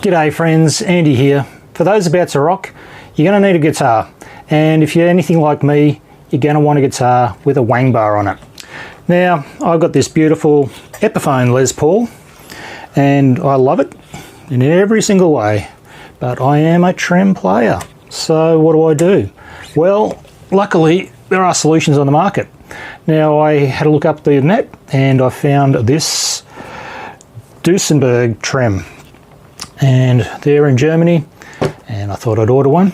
G'day friends, Andy here. For those about to rock, you're going to need a guitar, and if you're anything like me, you're going to want a guitar with a wang bar on it. Now, I've got this beautiful Epiphone Les Paul, and I love it in every single way, but I am a trem player, so what do? Well, luckily there are solutions on the market. Now, I had a look up the net and I found this Duesenberg trem, and they're in Germany, and I thought I'd order one.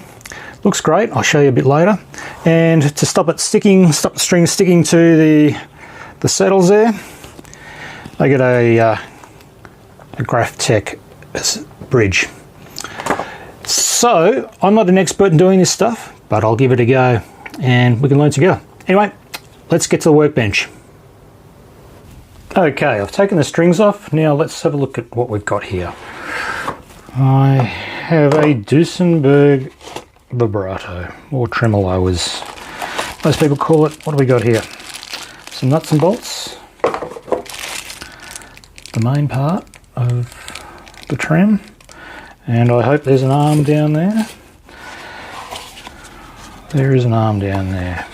Looks great, I'll show you a bit later. And to stop the string sticking to the saddles there, I get a Graphtec bridge. So I'm not an expert in doing this stuff, but I'll give it a go and we can learn together. Anyway, let's get to the workbench. Okay, I've taken the strings off. Now let's have a look at what we've got here. I have a Duesenberg vibrato, or tremolo as most people call it. What do we got here? Some nuts and bolts, the main part of the trem, and I hope there's an arm down there. There is an arm down there.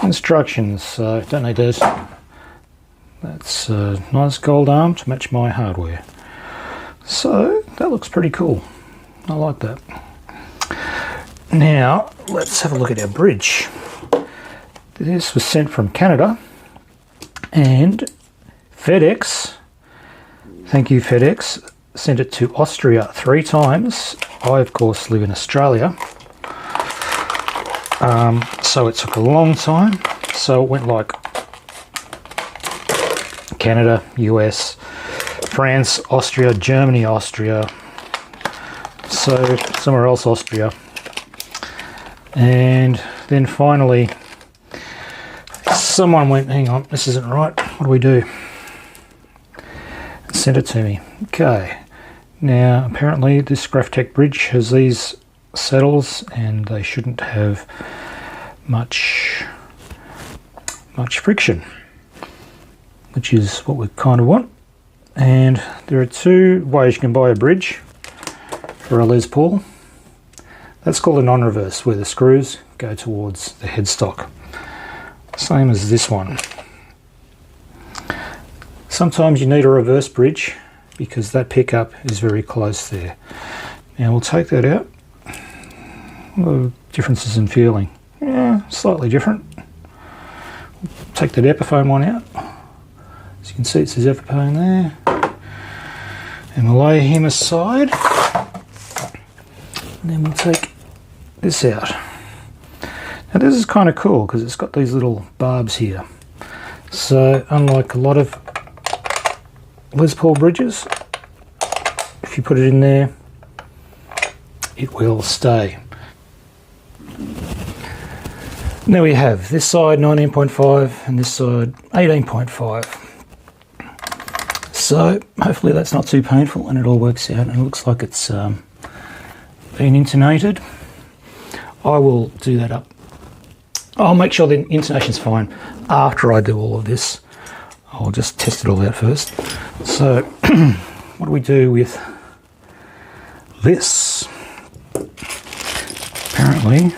Instructions, so don't need those. That's a nice gold arm to match my hardware. So that looks pretty cool. I like that. Now let's have a look at our bridge. This was sent from Canada, and FedEx, thank you FedEx, sent it to Austria 3 times. I of course live in Australia, so it took a long time. So it went like Canada, US, France, Austria, Germany, Austria, so somewhere else Austria, and then finally someone went, hang on, this isn't right, what do we do? Sent it to me. Okay, now apparently this Graphtec bridge has these saddles and they shouldn't have much friction, which is what we kind of want. And there are 2 ways you can buy a bridge for a Les Paul. That's called a non-reverse, where the screws go towards the headstock. Same as this one. Sometimes you need a reverse bridge because that pickup is very close there. Now we'll take that out. The differences in feeling. Yeah, slightly different. Take that Epiphone one out. As you can see, it says Epiphone there. And we'll lay him aside. And then we'll take this out. Now this is kind of cool because it's got these little barbs here. So unlike a lot of Les Paul bridges, if you put it in there, it will stay. Now we have this side 19.5 and this side 18.5. So hopefully that's not too painful and it all works out, and it looks like it's been intonated. I will do that up. I'll make sure the intonation's fine after I do all of this. I'll just test it all out first. So what do we do with this? Apparently,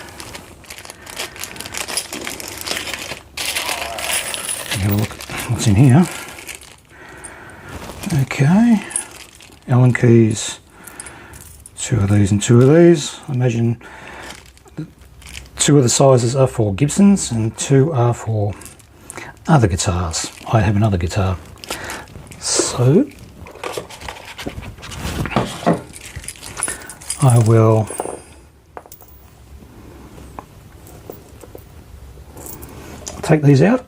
have a look at what's in here. Okay, Allen keys, 2 of these and 2 of these. I imagine 2 of the sizes are for Gibsons and 2 are for other guitars. I have another guitar. So I will take these out.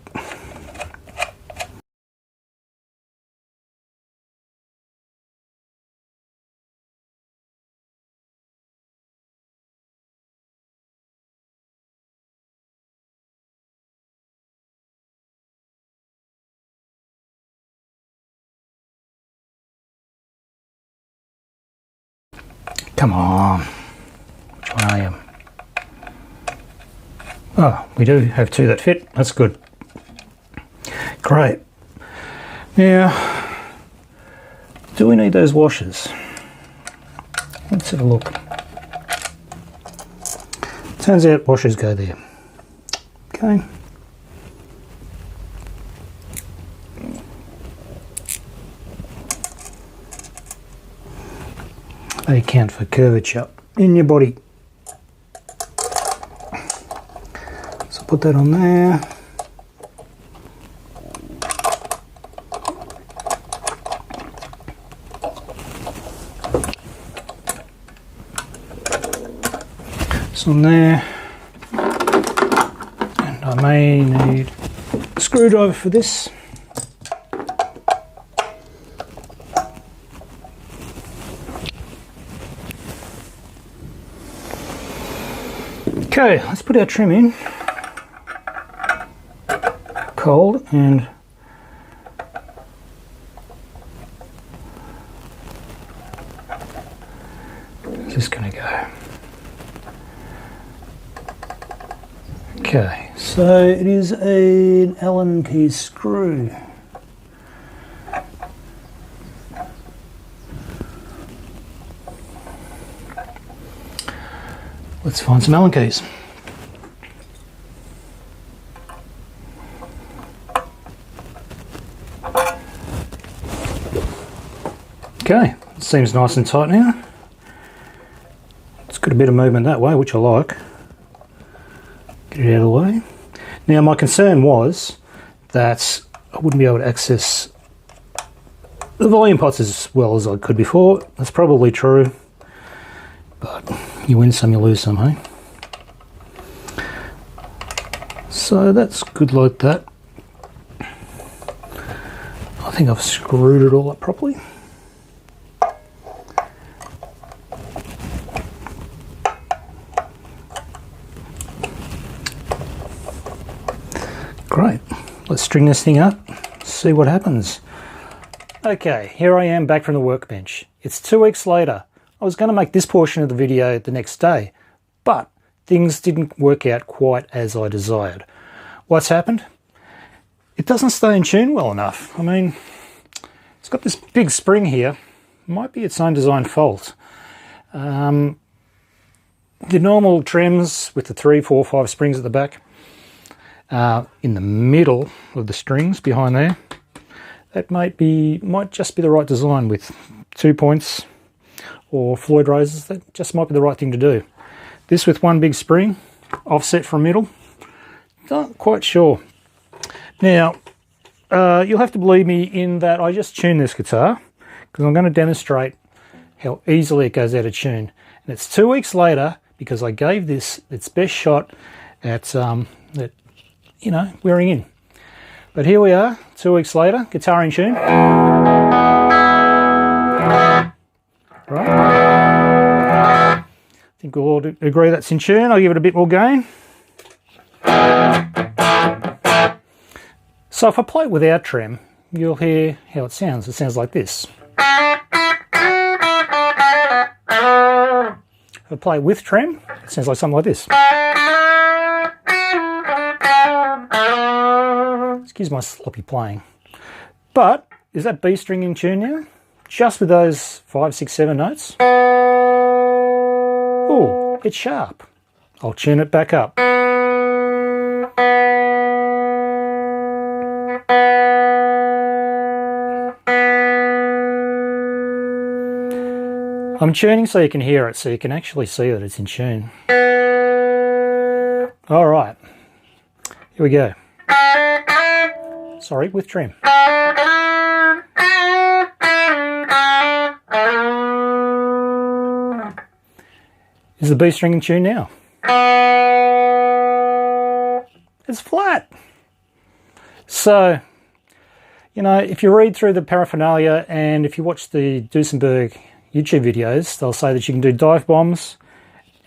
Come on, which one are you? Oh, we do have 2 that fit, that's good. Great. Now, do we need those washers? Let's have a look. Turns out washers go there. Okay. They account for curvature in your body. So put that on there. It's on there. And I may need a screwdriver for this. Okay, let's put our trim in. Cold, and is this going to go? Okay, so it is an Allen key screw. Let's find some Allen keys. Okay, it seems nice and tight now. It's got a bit of movement that way, which I like. Get it out of the way. Now my concern was that I wouldn't be able to access the volume pots as well as I could before. That's probably true, but you win some, you lose some, hey? So that's good like that. I think I've screwed it all up properly. Great, let's string this thing up, see what happens. Okay, here I am back from the workbench. It's 2 weeks later. I was going to make this portion of the video the next day, but things didn't work out quite as I desired. What's happened? It doesn't stay in tune well enough. I mean, it's got this big spring here. Might be its own design fault. The normal trims with the 3, 4, 5 springs at the back, in the middle of the strings behind there, that might just be the right design with 2 points or Floyd roses. That just might be the right thing to do. This with one big spring, offset from middle, not quite sure. Now, you'll have to believe me in that I just tuned this guitar because I'm going to demonstrate how easily it goes out of tune. And it's 2 weeks later because I gave this its best shot at wearing in. But here we are, 2 weeks later, guitar in tune. Right. I think we'll all agree that's in tune. I'll give it a bit more gain. So if I play it without trim, you'll hear how it sounds. It sounds like this. If I play it with trim, it sounds like something like this. Excuse my sloppy playing. But is that B string in tune now? Just with those 5, 6, 7 notes? Oh, it's sharp. I'll tune it back up. I'm tuning so you can hear it, so you can actually see that it's in tune. All right, here we go. Sorry, with trim. Is the B string in tune now? It's flat. So, if you read through the paraphernalia and if you watch the Duesenberg YouTube videos, they'll say that you can do dive bombs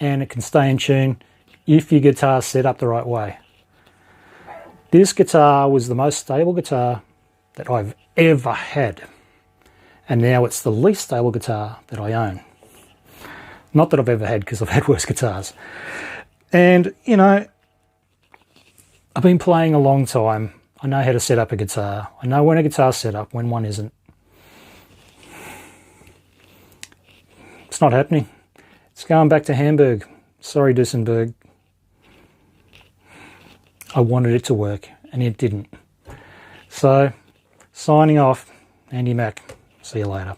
and it can stay in tune if your guitar's set up the right way. This guitar was the most stable guitar that I've ever had. And now it's the least stable guitar that I own. Not that I've ever had, because I've had worse guitars. And, I've been playing a long time. I know how to set up a guitar. I know when a guitar's set up, when one isn't. It's not happening. It's going back to Hamburg. Sorry, Duesenberg. I wanted it to work, and it didn't. So, signing off, Andy Mac. See you later.